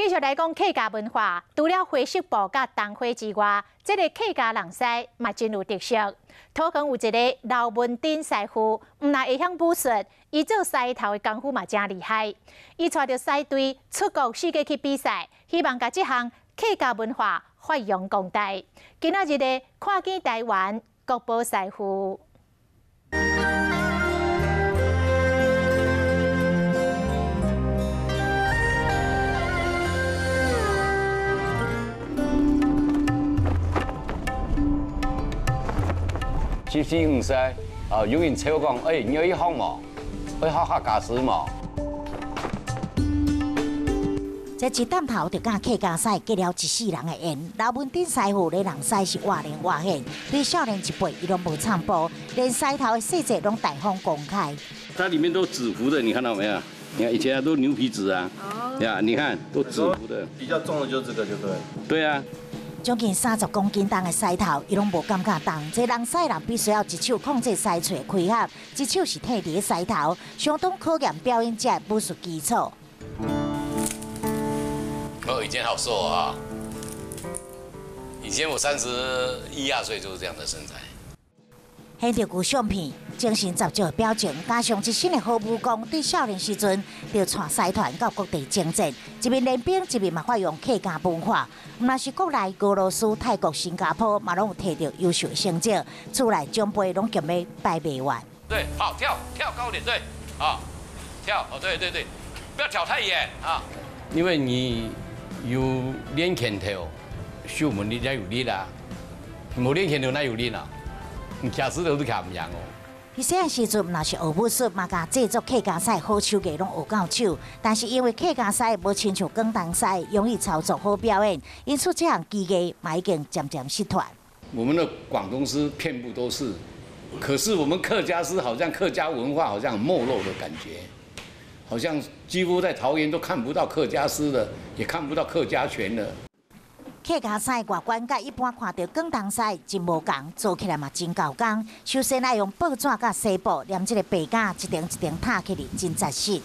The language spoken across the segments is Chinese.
继续来讲客家文化，除了花式布甲东花之外，这个客家人师嘛真有特色。土坑有一个老文鼎师傅，唔但会晓武术，伊做师头的功夫嘛真厉害。伊带着师队出国世界去比赛，希望把这项客家文化发扬光大。今仔日的看见台湾国宝师傅。 其实唔使有人找我讲，你有一行嘛，要好好教师嘛。这一担头就甲客家赛结了一世人的缘。老文鼎师傅咧人师是活灵活现，对少年一辈伊拢无唱播，连师头的细节拢大方公开。它里面都纸糊的，你看到没有？你看以前都牛皮纸啊，呀，你看都纸糊的。比较重的就这个就对。对啊。 将近30公斤重的狮头，伊拢无感觉重。这人狮人必须要一手控制狮喙开合，一手是摕伫狮头，相当考验表演者的武术基础。以前好瘦啊！以前我31、2岁就是这样的身材。 拍到旧相片，精神十足的表情，加上一身的好武功，对少年时阵就带狮团到各地征战，一面练兵，一面嘛发扬客家文化。毋但是国内俄罗斯、泰国、新加坡嘛，拢有摕到优秀的成绩，厝内奖杯拢夹要摆袂完。对，好跳高点，对，好跳，对，不要跳太远啊。因为你有练拳头，秀门你才有力啦，冇练拳头哪有力啊？ 你卡石头都卡唔赢哦。伊细汉时阵，毋但是学武术，嘛甲制作客家狮好手艺拢学到手。但是因为客家狮无亲像广东狮容易操作好表演，因此这项技艺嘛已经渐渐失传。我们的广东狮遍布都是，可是我们客家狮好像客家文化好像很没落的感觉，好像几乎在桃园都看不到客家狮了，也看不到客家拳了。 客家狮外观甲一般看到广东狮真无共，做起来嘛真够工。首先爱用布纸甲纱布连这个白架一层一层踏起来，真扎实。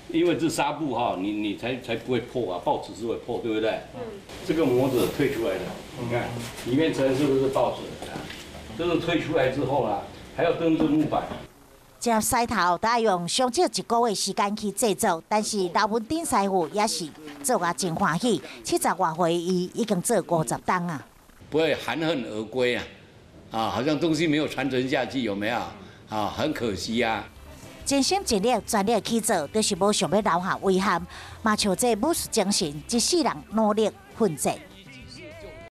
因为这纱布哈，你才不会破啊，报纸是会破，对不对？嗯。这个模子退出来的，你看里面层是不是报纸？这个退出来之后啊，还要登这木板。 这狮头都要用上少1个月时间去制作，但是老文鼎师傅也是做啊真欢喜，70多岁伊已经做50档啊。不会含恨而归啊，好像东西没有传承下去，有没有？很可惜啊。尽心尽力全力去做，就是无想要留下遗憾。嘛像这武术精神，一世人努力奋战。